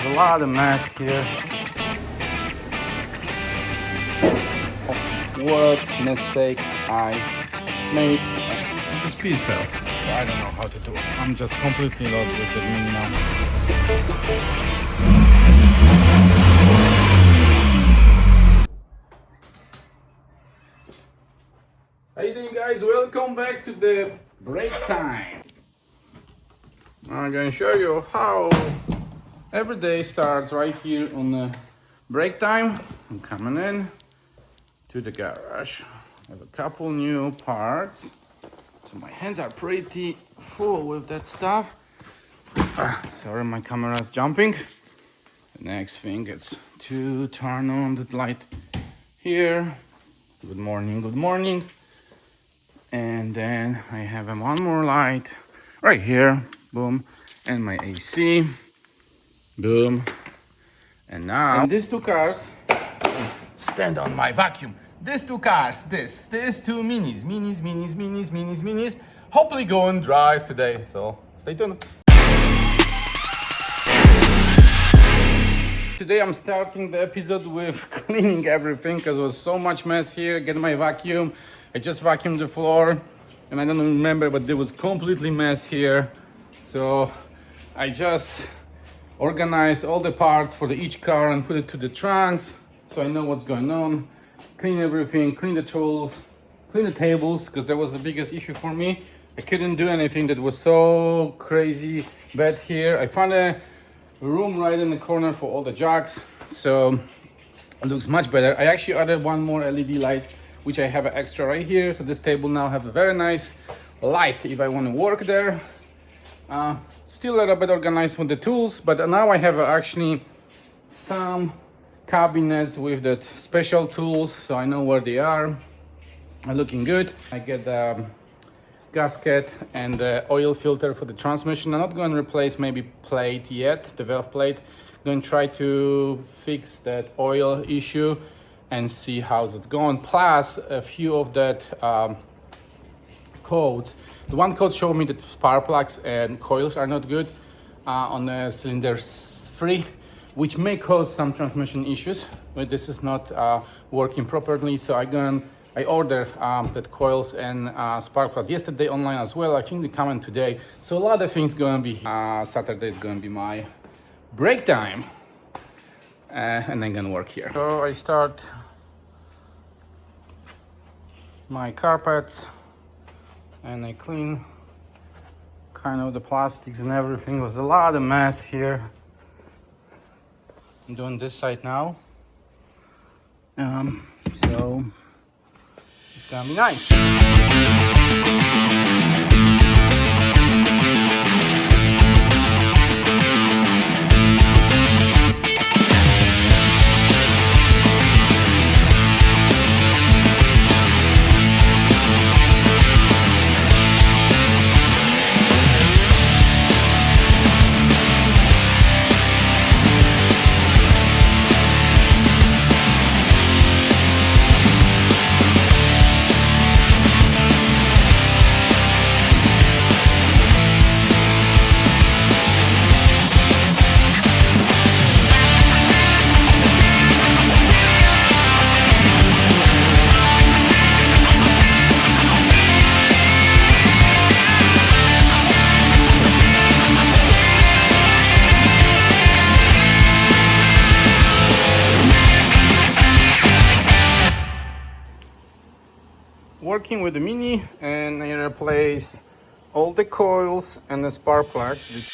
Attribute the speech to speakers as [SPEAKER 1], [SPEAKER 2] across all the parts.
[SPEAKER 1] There's a lot of mess here. What mistake I made. It just be itself. So I don't know how to do it. I'm just completely lost with the mini now. How you doing, guys? Welcome back to the break time. I'm gonna show you how every day starts right here on the break time. I'm coming in to the garage. I have a couple new parts. So my hands are pretty full with that stuff. Sorry, my camera is jumping. The next thing is to turn on the light here. Good morning, good morning. And then I have one more light right here. Boom. And my AC. Boom. And now these two cars stand on my vacuum. These two cars, these two minis, hopefully go and drive today. So stay tuned. Today I'm starting the episode with cleaning everything because there was so much mess here. Get my vacuum. I just vacuumed the floor and I don't remember, but there was completely mess here. So I just organized all the parts for each car and put it to the trunks so I know what's going on. Clean everything, clean the tools, clean the tables, because that was the biggest issue for me. I couldn't do anything that was so crazy bad here. I found a room right in the corner for all the jacks, so it looks much better. I actually added one more LED light, which I have extra right here, so this table now have a very nice light if I want to work there. Still a little bit organized with the tools, but now I have actually some cabinets with the special tools, so I know where they are. Looking good. I get the gasket and the oil filter for the transmission. I'm not going to replace maybe plate yet, the valve plate. I'm going to try to fix that oil issue and see how's it going. Plus a few of that codes. The one code showed me that spark plugs and coils are not good on the cylinder 3, which may cause some transmission issues, but this is not working properly. So I ordered that coils and spark plugs yesterday online as well. I think they come in today. So a lot of things gonna be Saturday is gonna be my break time, and I'm gonna work here. So I start my carpets and I clean kind of the plastics and everything. Was a lot of mess here. I'm doing this side now, so it's gonna be nice. Working with the Mini, and I replace all the coils and the spark plugs.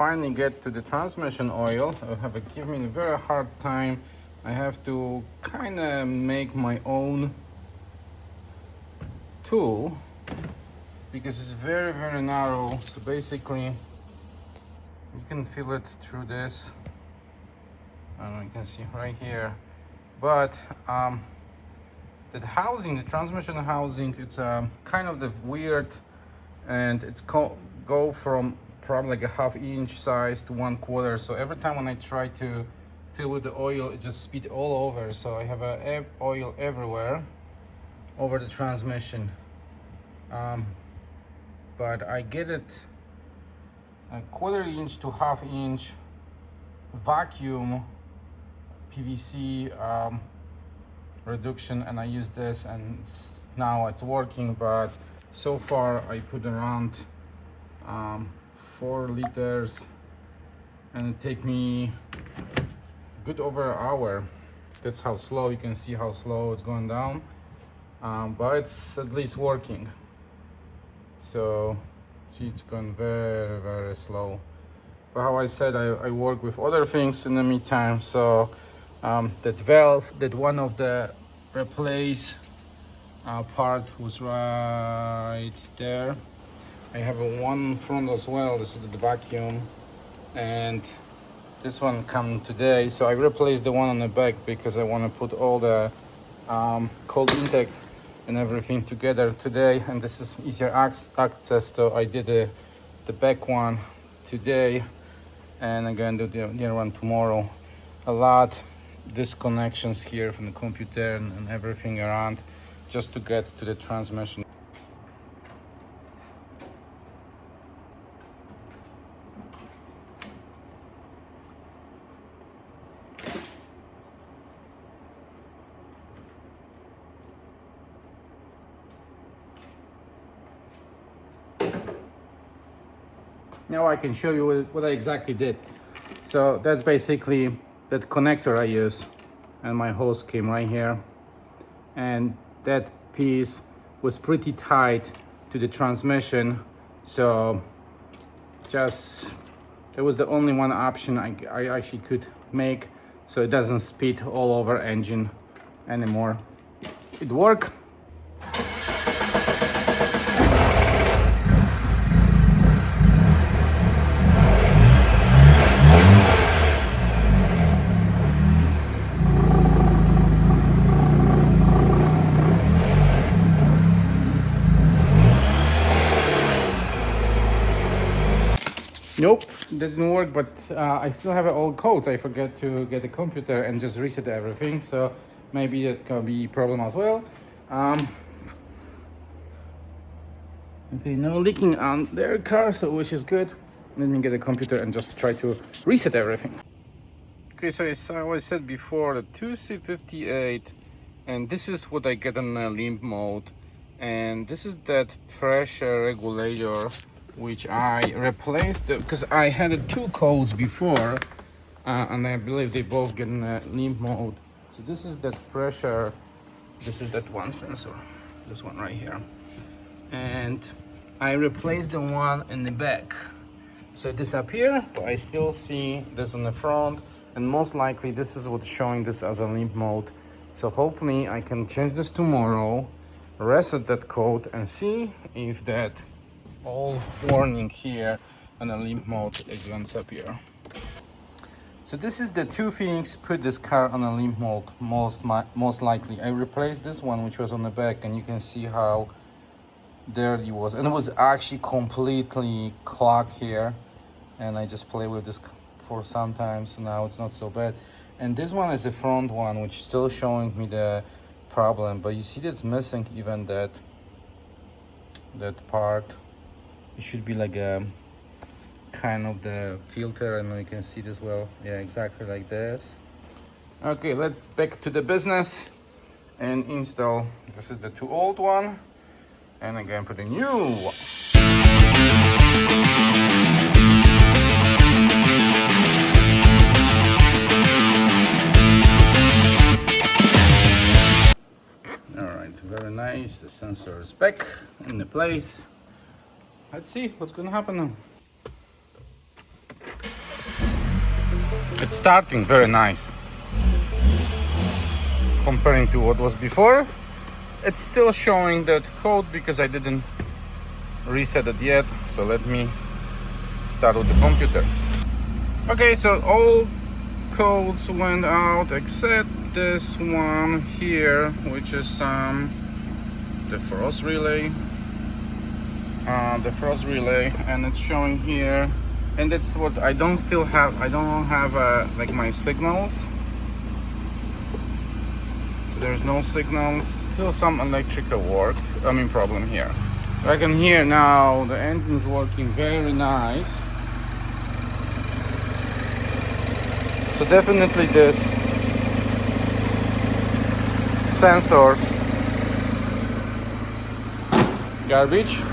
[SPEAKER 1] finally get to the transmission oil. I have given me a very hard time. I have to kind of make my own tool because it's very, very narrow. So basically, you can feel it through this. I don't know, you can see right here. But the housing, the transmission housing, it's kind of the weird, and it's go from probably like a ½ inch size to 1/4. So every time when I try to fill with the oil, it just spit all over. So I have oil everywhere over the transmission. But I get it a 1/4 inch to ½ inch vacuum PVC reduction, and I use this, and now it's working. But so far I put around 4 liters, and it take me good over an hour. That's how slow, you can see how slow it's going down, but it's at least working. So see, it's going very, very slow. But how I said, I work with other things in the meantime. So that valve, that one of the replace part was right there. I have a one front as well. This is the vacuum, and this one come today. So I replaced the one on the back because I want to put all the cold intake and everything together today, and this is easier access. So I did the back one today, and again do the other one tomorrow. A lot disconnections here from the computer and everything around just to get to the transmission. Now I can show you what I exactly did. So that's basically that connector I use, and my hose came right here, and that piece was pretty tight to the transmission. So just that was the only one option I actually could make, so it doesn't spit all over engine anymore. It worked. Nope, doesn't work, but I still have old codes. I forget to get the computer and just reset everything, so maybe that could be a problem as well. Okay, no leaking on their car, so which is good. Let me get a computer and just try to reset everything. Okay, so as I said before, the 2C58, and this is what I get in limp mode, and this is that pressure regulator which I replaced because I had 2 codes before, and I believe they both get in limp mode. So this is that pressure, this is that one sensor, this one right here, and I replaced the one in the back. So it disappeared, but I still see this on the front, and most likely this is what's showing this as a limp mode. So hopefully I can change this tomorrow, reset that code, and see if that all warning here on a limp mode is going to disappear. So this is the 2 things put this car on a limp mode most likely. I replaced this one which was on the back, and you can see how dirty it was, and it was actually completely clogged here, and I just play with this for some time, so now it's not so bad. And this one is the front one which is still showing me the problem, but you see that's missing even that part. It should be like a kind of the filter, and you can see this well. Yeah, exactly like this. Okay, let's back to the business and install. This is the 2 old one, and again put a new one. All right, very nice. The sensor is back in the place. Let's see what's gonna happen now. It's starting very nice. Comparing to what was before, it's still showing that code because I didn't reset it yet. So let me start with the computer. Okay, so all codes went out except this one here, which is the frost relay. And it's showing here, and that's what I don't have like my signals. So there's no signals, still some electrical problem here. I can hear now the engine's working very nice. So definitely this sensors garbage.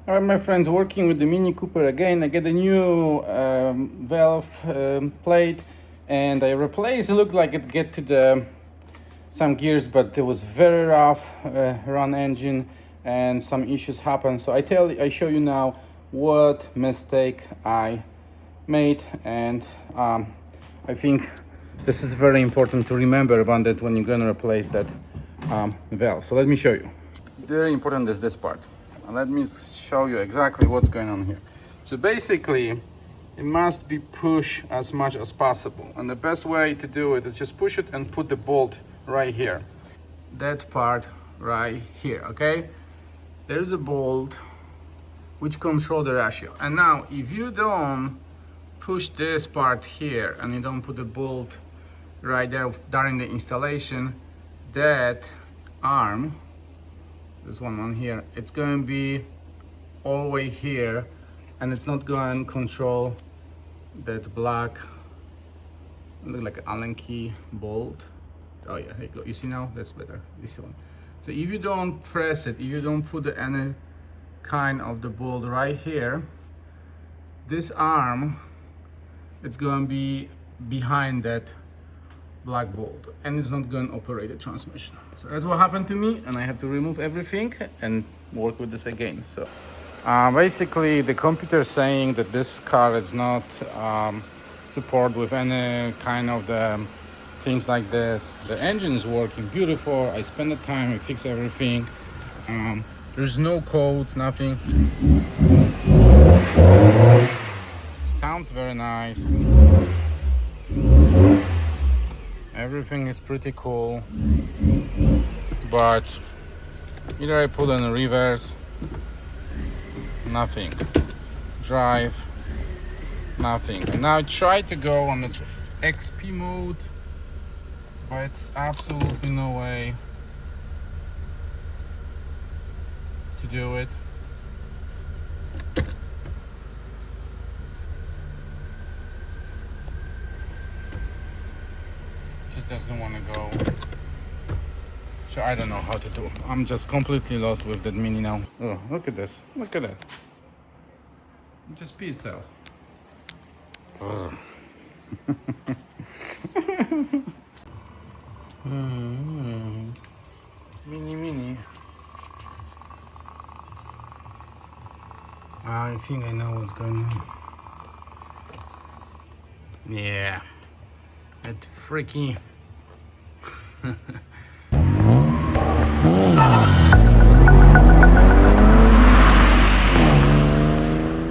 [SPEAKER 1] Alright, my friends, working with the Mini Cooper again. I get a new valve plate, and I replaced. It looked like it get to some gears, but it was very rough run engine, and some issues happened. So I show you now what mistake I made, and I think this is very important to remember about that when you're gonna replace that valve. So let me show you. Very important is this part. Let me show you exactly what's going on here. So basically, it must be pushed as much as possible, and the best way to do it is just push it and put the bolt right here. That part right here, okay? There's a bolt which control the ratio. And now, if you don't push this part here and you don't put the bolt right there during the installation, that arm, this one on here, it's going to be all the way here, and it's not going to control that black, look like an Allen key bolt. Oh yeah, here you go. You see now? That's better. This one. So if you don't press it, if you don't put any kind of the bolt right here, this arm, it's going to be behind that black bolt, and it's not going to operate the transmission. So that's what happened to me, and I have to remove everything and work with this again. So basically the computer is saying that this car is not support with any kind of the things like this. The engine is working beautiful. I spend the time, I fix everything. There's no codes, nothing. Sounds very nice. Everything is pretty cool, but either I put in a reverse, nothing. Drive, nothing. And now I try to go on the XP mode, but it's absolutely no way to do it. Just doesn't want to go. So I don't know how to do. I'm just completely lost with that Mini now. Oh, look at this. Look at that. It just pee itself. Mini. I think I know what's going on. Yeah. That freaky